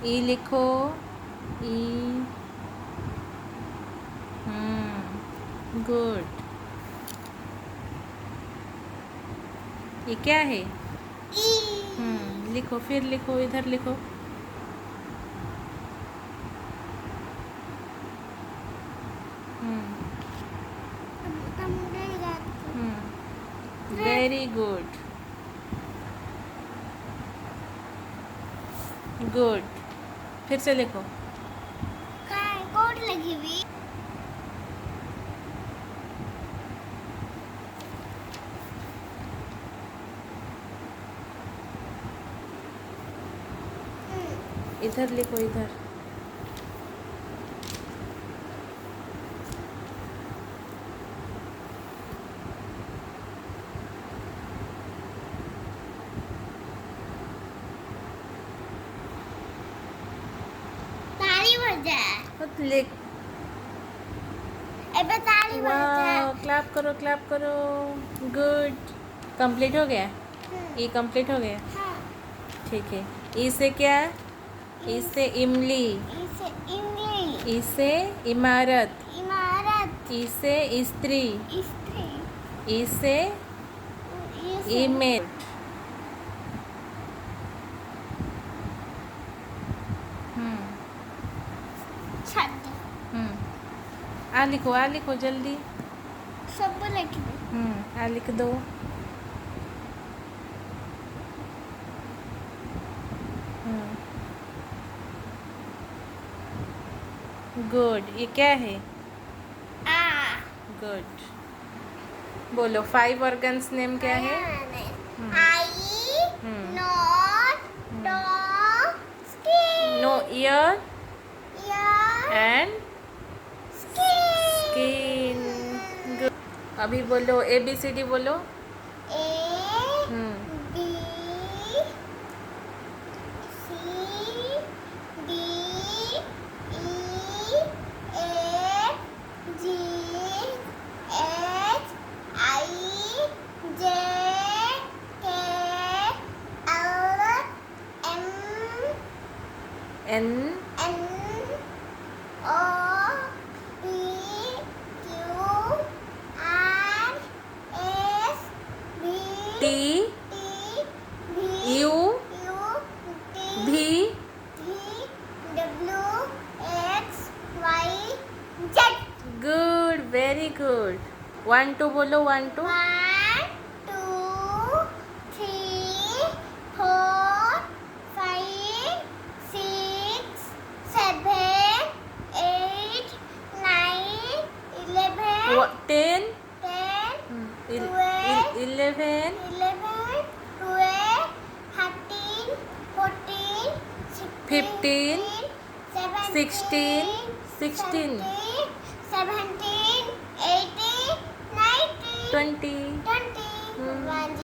ई लिखो। ई। गुड। ये क्या है? लिखो, फिर लिखो, इधर लिखो। Very good. गुड। फिर से लिखो। कोड लगी हुई। इधर लिखो, इधर। ताली बजा। लिख। एबे ताली बजा। क्लैप करो, क्लैप करो। गुड। कंप्लीट हो गया? ये कंप्लीट हो गया? हाँ। ठीक है। ई से क्या? ई से इमली। इसे इमली। ई से इमारत। इमारत। ई से स्त्री। स्त्री। ई से ईमेल। छत। आ लिखो, आ लिखो जल्दी। सब लिख दो। आ लिख दो। गुड। ये क्या है? आ। गुड। बोलो 5 ऑर्गन्स नेम क्या है? Eye. Nose. Dog. Skin. No ear ear. And skin. Good. अभी बोलो ABCD बोलो। A. B. C. D. E. F. G. H. I. J. K. L. M. N. N. O. P. Q. R. S. V. T. T. V. U. U. T. भी। T. W. X. Y. Z. Good. Very good. 1 2 बोलो। 1 2। 1 2 3 4 5 6 7 8 9 11 10 10 12 11 11 12 13 14 15 16 16 17 18 19 20 20 20